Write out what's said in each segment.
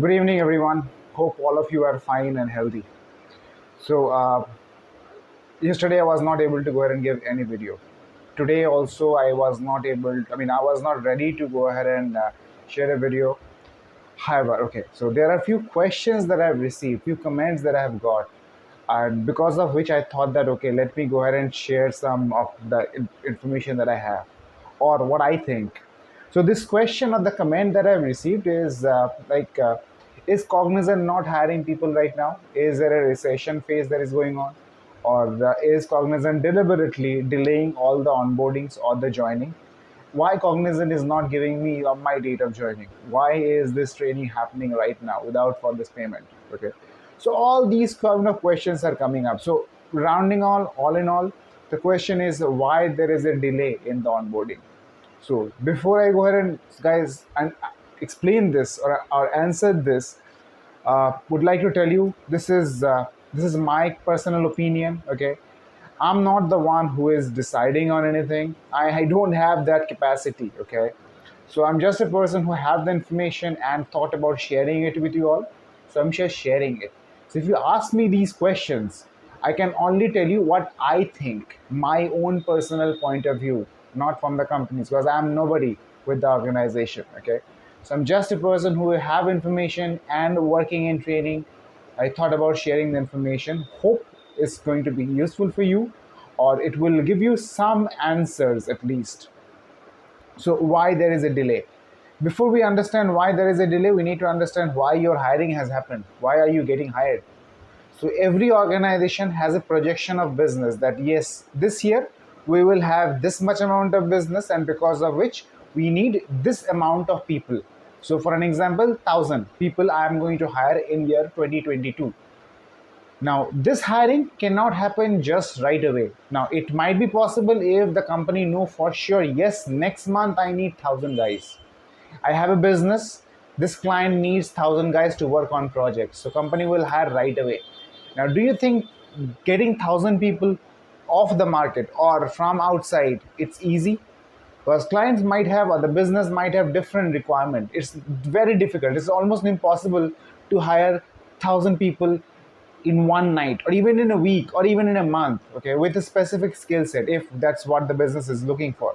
Good evening, everyone. Hope all of you are fine and healthy. So, yesterday I was not able to go ahead and give any video. Today also I was not able. I was not ready to go ahead and share a video. However, okay. So there are a few questions that I've received, few comments that I have got, and because of which I thought that okay, let me go ahead and share some of the information that I have, or what I think. So this question or the comment that I've received is is Cognizant not hiring people right now? Is there a recession phase that is going on, or is Cognizant deliberately delaying all the onboardings or the joining? Why Cognizant is not giving me my date of joining? Why is this training happening right now without for this payment? Okay, so all these kind of questions are coming up. So rounding all in all, the question is why there is a delay in the onboarding. So before I go ahead and guys and explain this or answer this, would like to tell you this is my personal opinion. Okay, I'm not the one who is deciding on anything. I don't have that capacity. Okay, so I'm just a person who have the information and thought about sharing it with you all. So I'm just sharing it. So if you ask me these questions, I can only tell you what I think, my own personal point of view, not from the companies, because I'm nobody with the organization. Okay, so I'm just a person who have information and working in training. I thought about sharing the information. Hope it's going to be useful for you, or it will give you some answers at least. So why there is a delay? Before we understand why there is a delay, we need to understand why your hiring has happened. Why are you getting hired? So every organization has a projection of business that yes, this year we will have this much amount of business, and because of which we need this amount of people. So for an example, 1,000 people I am going to hire in year 2022. Now, this hiring cannot happen just right away. Now, it might be possible if the company know for sure, yes, next month I need 1,000 guys. I have a business. This client needs 1,000 guys to work on projects. So, company will hire right away. Now, do you think getting 1,000 people off the market or from outside it's easy? Because clients might have or the business might have different requirement. It's very difficult. It's almost impossible to hire 1,000 people in one night or even in a week or even in a month, okay, with a specific skill set if that's what the business is looking for.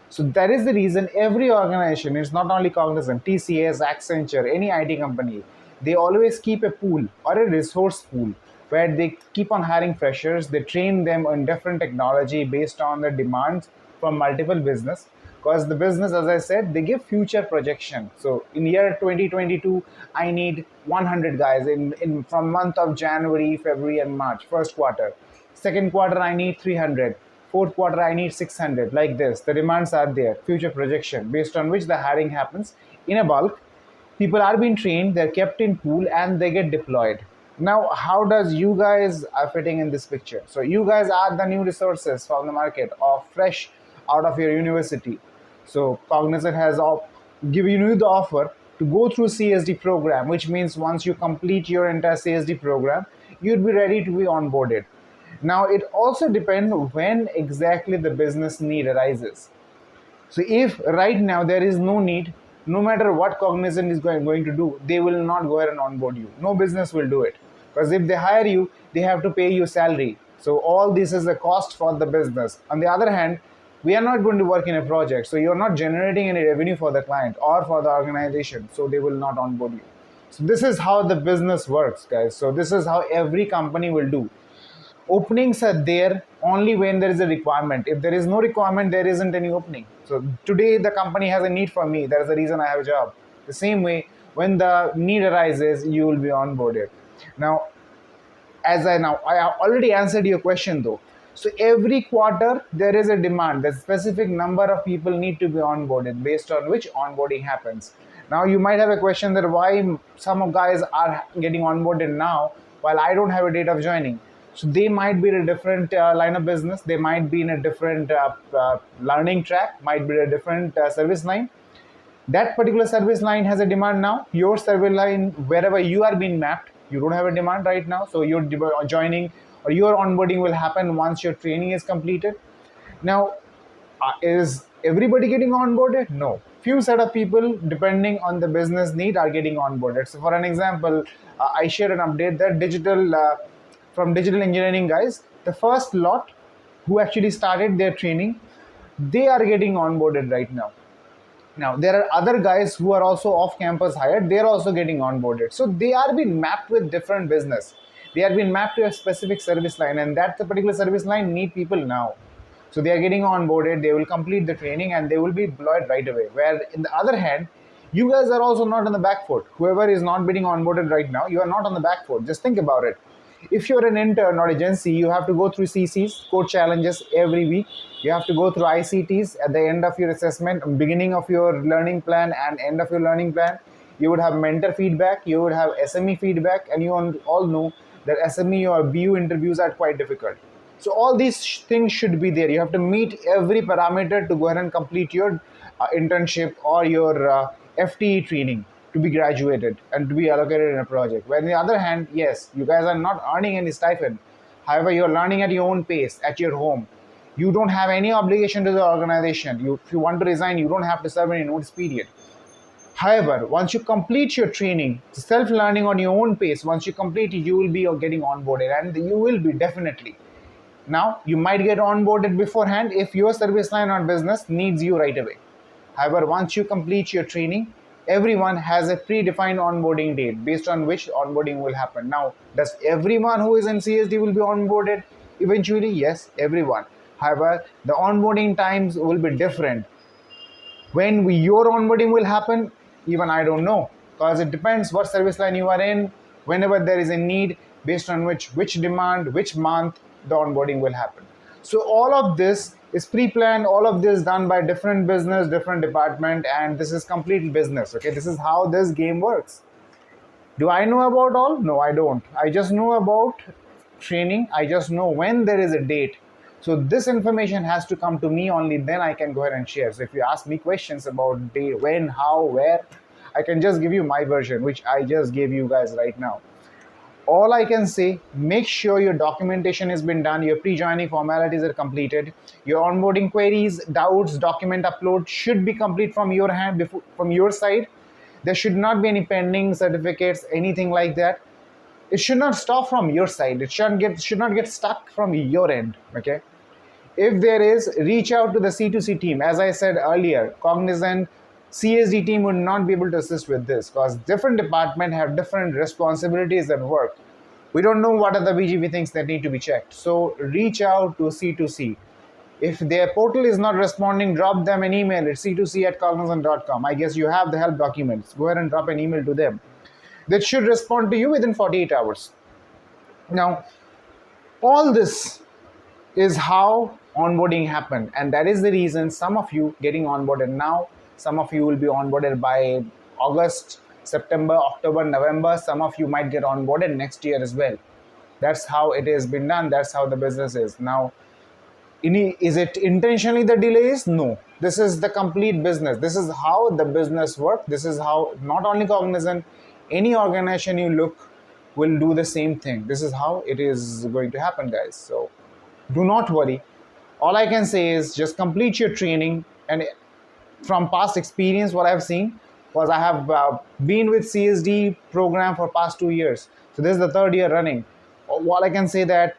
So that is the reason every organization, it's not only Cognizant, TCS, Accenture, any IT company, they always keep a pool or a resource pool where they keep on hiring freshers. They train them on different technology based on the demands from multiple business. Because the business, as I said, they give future projection. So in year 2022, I need 100 guys in from month of January, February, and March, first quarter. Second quarter, I need 300. Fourth quarter, I need 600. Like this, the demands are there, future projection, based on which the hiring happens in a bulk. People are being trained, they're kept in pool, and they get deployed. Now, how does you guys are fitting in this picture? So you guys are the new resources from the market or fresh out of your university. So Cognizant has given you the offer to go through CSD program, which means once you complete your entire CSD program, you'd be ready to be onboarded. Now it also depends when exactly the business need arises. So if right now there is no need, no matter what Cognizant is going to do, they will not go ahead and onboard you. No business will do it. Because if they hire you, they have to pay you salary. So all this is a cost for the business. On the other hand, we are not going to work in a project. So you're not generating any revenue for the client or for the organization. So they will not onboard you. So this is how the business works, guys. So this is how every company will do. Openings are there only when there is a requirement. If there is no requirement, there isn't any opening. So today the company has a need for me. That is the reason I have a job. The same way, when the need arises, you will be onboarded. Now, I already answered your question though. So every quarter there is a demand. The specific number of people need to be onboarded based on which onboarding happens. Now you might have a question that why some of guys are getting onboarded now while I don't have a date of joining. So they might be in a different line of business. They might be in a different learning track. Might be a different service line. That particular service line has a demand now. Your service line, wherever you are being mapped, you don't have a demand right now. So your joining or your onboarding will happen once your training is completed. Now, is everybody getting onboarded? No. Few set of people, depending on the business need, are getting onboarded. So, for an example, I shared an update that from digital engineering guys, the first lot who actually started their training, they are getting onboarded right now. Now, there are other guys who are also off campus hired, they're also getting onboarded. So, they are being mapped with different business. They are being mapped to a specific service line, and that the particular service line need people now. So, they are getting onboarded, they will complete the training, and they will be employed right away. Where, in the other hand, you guys are also not on the back foot. Whoever is not getting onboarded right now, you are not on the back foot. Just think about it. If you're an intern or agency, you have to go through CCs, code challenges every week. You have to go through ICTs at the end of your assessment, beginning of your learning plan and end of your learning plan. You would have mentor feedback, you would have SME feedback, and you all know that SME or BU interviews are quite difficult. So all these things should be there. You have to meet every parameter to go ahead and complete your internship or your FTE training to be graduated and to be allocated in a project. Where on the other hand, yes, you guys are not earning any stipend. However, you're learning at your own pace, at your home. You don't have any obligation to the organization. If you want to resign, you don't have to serve any notice period. However, once you complete your training, self-learning on your own pace, once you complete it, you will be getting onboarded, and you will be definitely. Now, you might get onboarded beforehand if your service line or business needs you right away. However, once you complete your training, everyone has a predefined onboarding date based on which onboarding will happen. Now, does everyone who is in CSD will be onboarded eventually? Yes, everyone. However, the onboarding times will be different. When your onboarding will happen, even I don't know, because it depends what service line you are in. Whenever there is a need, based on which demand, which month the onboarding will happen. So all of this is pre-planned, all of this done by different business, different department, and this is complete business. Okay, this is how this game works. Do I know about all? No, I don't. I just know about training. I just know when there is a date. So this information has to come to me, only then I can go ahead and share. So if you ask me questions about day, when, how, where, I can just give you my version, which I just gave you guys right now. All I can say, make sure your documentation has been done, your pre-joining formalities are completed, your onboarding queries, doubts, document upload should be complete from your hand, from your side. There should not be any pending certificates, anything like that. It should not stop from your side. It should not get stuck from your end. Okay. If there is, reach out to the C2C team. As I said earlier, Cognizant CSD team would not be able to assist with this because different departments have different responsibilities and work. We don't know what are the BGP things that need to be checked. So reach out to C2C. If their portal is not responding, drop them an email at c2c@cognizant.com. I guess you have the help documents. Go ahead and drop an email to them. That should respond to you within 48 hours. Now, all this is how onboarding happened, and that is the reason some of you getting onboarded now, some of you will be onboarded by August, September, October, November. Some of you might get onboarded next year as well. That's how it has been done. That's how the business is now. Is it intentionally the delays? No. This is the complete business. This is how the business works. This is how not only Cognizant, any organization you look will do the same thing. This is how it is going to happen, guys. So do not worry. All I can say is just complete your training. And from past experience, what I've seen was I have been with CSD program for past 2 years. So this is the third year running. All I can say that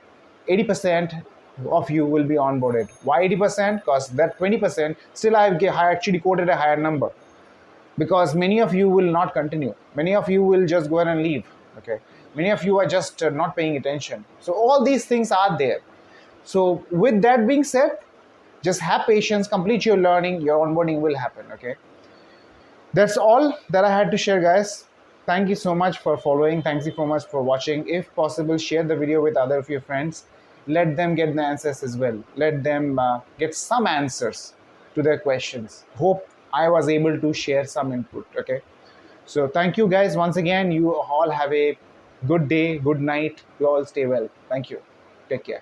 80% of you will be onboarded. Why 80%? Because that 20% still I actually quoted a higher number. Because many of you will not continue. Many of you will just go ahead and leave. Okay. Many of you are just not paying attention. So all these things are there. So with that being said, just have patience, complete your learning, your onboarding will happen. Okay. That's all that I had to share, guys. Thank you so much for following. Thank you so much for watching. If possible, share the video with other of your friends. Let them get the answers as well. Let them get some answers to their questions. Hope I was able to share some input. Okay. So thank you, guys. Once again, you all have a good day, good night. You all stay well. Thank you. Take care.